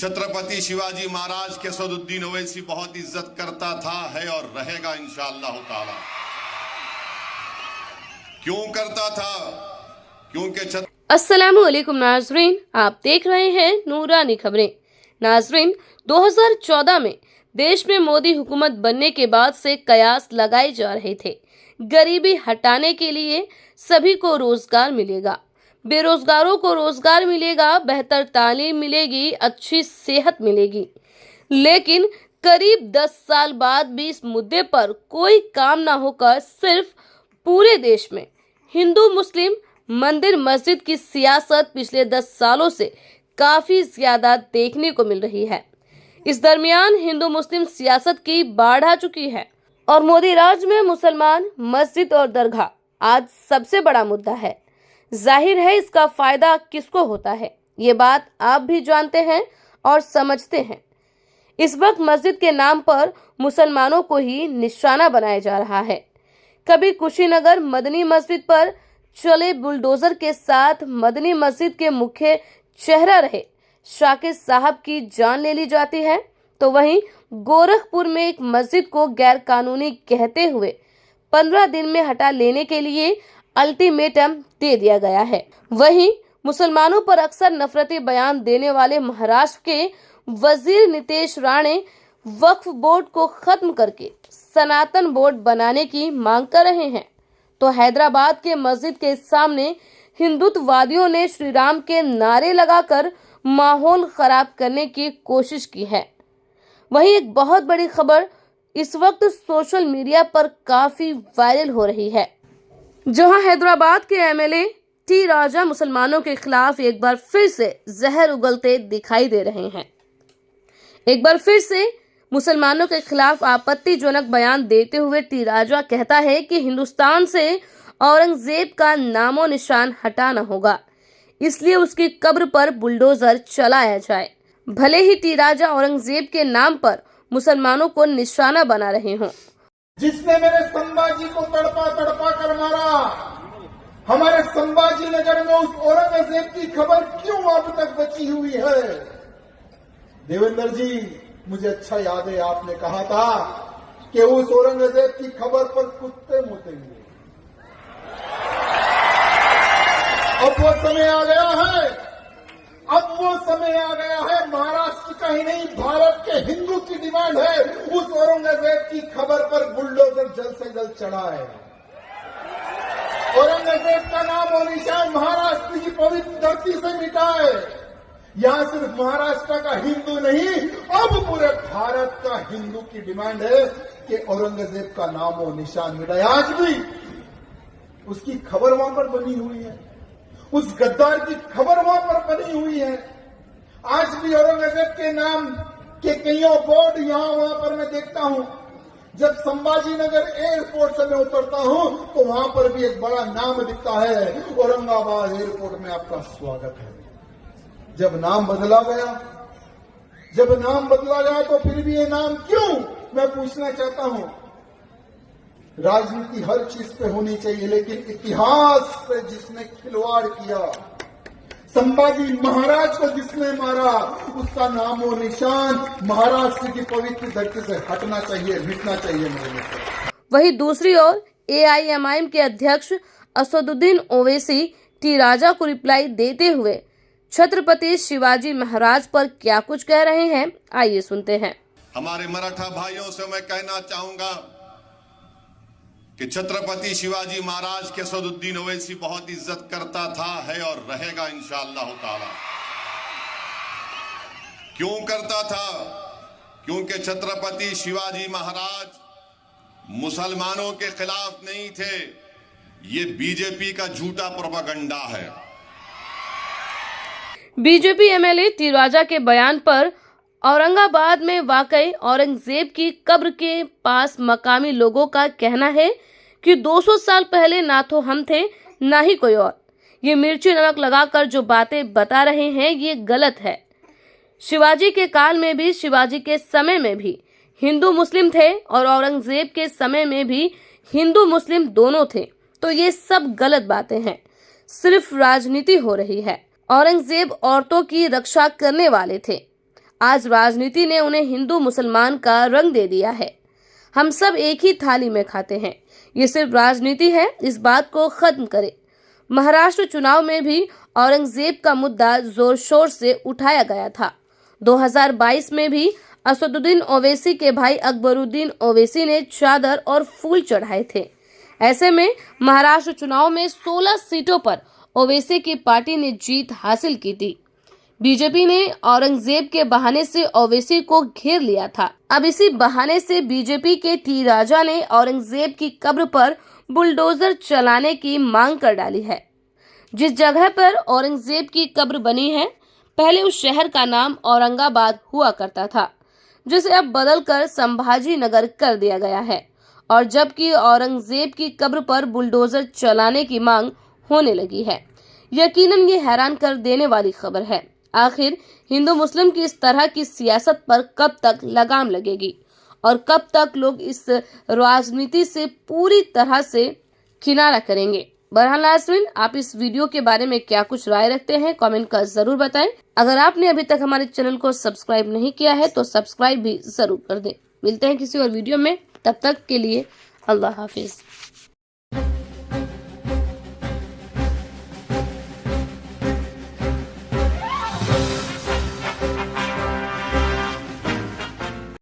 छत्रपति शिवाजी महाराज के असदुद्दीन ओवैसी बहुत इज्जत करता था, है और रहेगा इंशाअल्लाह ताला। क्यों करता था? क्योंकि अस्सलामुअलैकुम नाजरीन, आप देख रहे हैं नूरानी खबरें। नाजरीन, 2014 में देश में मोदी हुकूमत बनने के बाद से कयास लगाए जा रहे थे, गरीबी हटाने के लिए सभी को रोजगार मिलेगा, बेरोजगारों को रोजगार मिलेगा, बेहतर तालीम मिलेगी, अच्छी सेहत मिलेगी। लेकिन करीब 10 साल बाद भी इस मुद्दे पर कोई काम न होकर सिर्फ पूरे देश में हिंदू मुस्लिम मंदिर मस्जिद की सियासत पिछले 10 सालों से काफी ज्यादा देखने को मिल रही है। इस दरमियान हिंदू मुस्लिम सियासत की बाढ़ आ चुकी है और मोदी राज में मुसलमान मस्जिद और दरगाह आज सबसे बड़ा मुद्दा है। जाहिर है इसका फायदा किसको होता है, ये बात आप भी जानते हैं और समझते हैं। इस वक्त मस्जिद के नाम पर मुसलमानों को ही निशाना बनाया जा रहा है। कभी कुशीनगर मदनी मस्जिद पर चले बुलडोजर के साथ मदनी मस्जिद के मुख्य चेहरा रहे शाकिर साहब की जान ले ली जाती है, तो वहीं गोरखपुर में एक मस्जिद को गैर कानूनी कहते हुए 15 दिन में हटा लेने के लिए अल्टीमेटम दे दिया गया है। वहीं मुसलमानों पर अक्सर नफरती बयान देने वाले महाराष्ट्र के वजीर नितेश राणे वक्फ बोर्ड को खत्म करके सनातन बोर्ड बनाने की मांग कर रहे हैं, तो हैदराबाद के मस्जिद के सामने हिंदुत्ववादियों ने श्री राम के नारे लगाकर माहौल खराब करने की कोशिश की है। वहीं एक बहुत बड़ी खबर इस वक्त सोशल मीडिया पर काफी वायरल हो रही है, जहां हैदराबाद के एमएलए टी राजा मुसलमानों के खिलाफ एक बार फिर से जहर उगलते दिखाई दे रहे हैं। एक बार फिर से मुसलमानों के खिलाफ आपत्तिजनक बयान देते हुए टी राजा कहता है कि हिंदुस्तान से औरंगजेब का नामो निशान हटाना होगा, इसलिए उसकी कब्र पर बुलडोजर चलाया जाए। भले ही टी राजा औरंगजेब के नाम पर मुसलमानों को निशाना बना रहे हों। जिसने मेरे संभाजी को तड़पा तड़पा कर मारा, हमारे संभाजी नगर में उस औरंगजेब की खबर क्यों अब तक बची हुई है? देवेंद्र जी, मुझे अच्छा याद है आपने कहा था कि उस औरंगजेब की खबर पर कुत्ते मुतेंगे। अब वो समय आ गया है, अब वो समय आ गया है। महाराष्ट्र का ही नहीं, भारत के हिंदू की डिमांड है उस औरंगजेब की खबर पर बुलडोजर जल्द से जल्द चढ़ाए। औरंगजेब का नाम और निशान महाराष्ट्र की पवित्र धरती से मिटाए। यहां सिर्फ महाराष्ट्र का हिंदू नहीं, अब पूरे भारत का हिंदू की डिमांड है कि औरंगजेब का नाम और निशान मिटाए। आज भी उसकी खबर वहां पर बनी हुई है, उस गद्दार की खबर वहां पर बनी हुई है। आज भी औरंगजेब के नाम के कईयों बोर्ड यहां वहां पर मैं देखता हूं। जब संभाजी नगर एयरपोर्ट से मैं उतरता हूं तो वहां पर भी एक बड़ा नाम दिखता है, औरंगाबाद एयरपोर्ट में आपका स्वागत है। जब नाम बदला गया तो फिर भी ये नाम क्यों, मैं पूछना चाहता हूं। राजनीति हर चीज पे होनी चाहिए, लेकिन इतिहास पे जिसने खिलवाड़ किया, संभाजी महाराज को जिसने मारा, उसका नाम और निशान महाराष्ट्र की पवित्र धरती से हटना चाहिए, मिटना चाहिए मेरे से। वहीं दूसरी ओर एआईएमआईएम के अध्यक्ष असदुद्दीन ओवैसी टी राजा को रिप्लाई देते हुए छत्रपति शिवाजी महाराज पर क्या कुछ कह रहे हैं, आइए सुनते हैं। हमारे मराठा भाइयों से मैं कहना चाहूंगा कि छत्रपति शिवाजी महाराज के असदुद्दीन ओवैसी बहुत इज्जत करता था, है और रहेगा इंशाअल्लाह ताला। क्यों करता था? क्योंकि छत्रपति शिवाजी महाराज मुसलमानों के खिलाफ नहीं थे। ये बीजेपी का झूठा प्रोपेगेंडा है। बीजेपी एमएलए टी राजा के बयान पर औरंगाबाद में वाकई औरंगजेब की कब्र के पास मकामी लोगों का कहना है कि 200 साल पहले ना तो हम थे ना ही कोई और। ये मिर्ची नमक लगाकर जो बातें बता रहे हैं ये गलत है। शिवाजी के काल में भी, शिवाजी के समय में भी हिंदू मुस्लिम थे और औरंगजेब के समय में भी हिंदू मुस्लिम दोनों थे, तो ये सब गलत बातें हैं, सिर्फ राजनीति हो रही है। औरंगजेब औरतों की रक्षा करने वाले थे। आज राजनीति ने उन्हें हिंदू मुसलमान का रंग दे दिया है। हम सब एक ही थाली में खाते हैं। ये सिर्फ राजनीति है, इस बात को खत्म करें। महाराष्ट्र चुनाव में भी औरंगजेब का मुद्दा जोर शोर से उठाया गया था। 2022 में भी असदुद्दीन ओवैसी के भाई अकबरुद्दीन ओवैसी ने चादर और फूल चढ़ाए थे। ऐसे में महाराष्ट्र चुनाव में 16 सीटों पर ओवैसी की पार्टी ने जीत हासिल की थी। बीजेपी ने औरंगजेब के बहाने से ओवैसी को घेर लिया था। अब इसी बहाने से बीजेपी के टी राजा ने औरंगजेब की कब्र पर बुलडोजर चलाने की मांग कर डाली है। जिस जगह पर औरंगजेब की कब्र बनी है, पहले उस शहर का नाम औरंगाबाद हुआ करता था, जिसे अब बदलकर संभाजी नगर कर दिया गया है। और जबकि औरंगजेब की कब्र पर बुलडोजर चलाने की मांग होने लगी है, यकीनन ये हैरान कर देने वाली खबर है। आखिर हिंदू मुस्लिम की इस तरह की सियासत पर कब तक लगाम लगेगी और कब तक लोग इस राजनीति से पूरी तरह से किनारा करेंगे? बहरहाल नाज़रीन, आप इस वीडियो के बारे में क्या कुछ राय रखते हैं, कमेंट कर जरूर बताएं। अगर आपने अभी तक हमारे चैनल को सब्सक्राइब नहीं किया है तो सब्सक्राइब भी जरूर कर दें। मिलते हैं किसी और वीडियो में, तब तक के लिए अल्लाह हाफिज।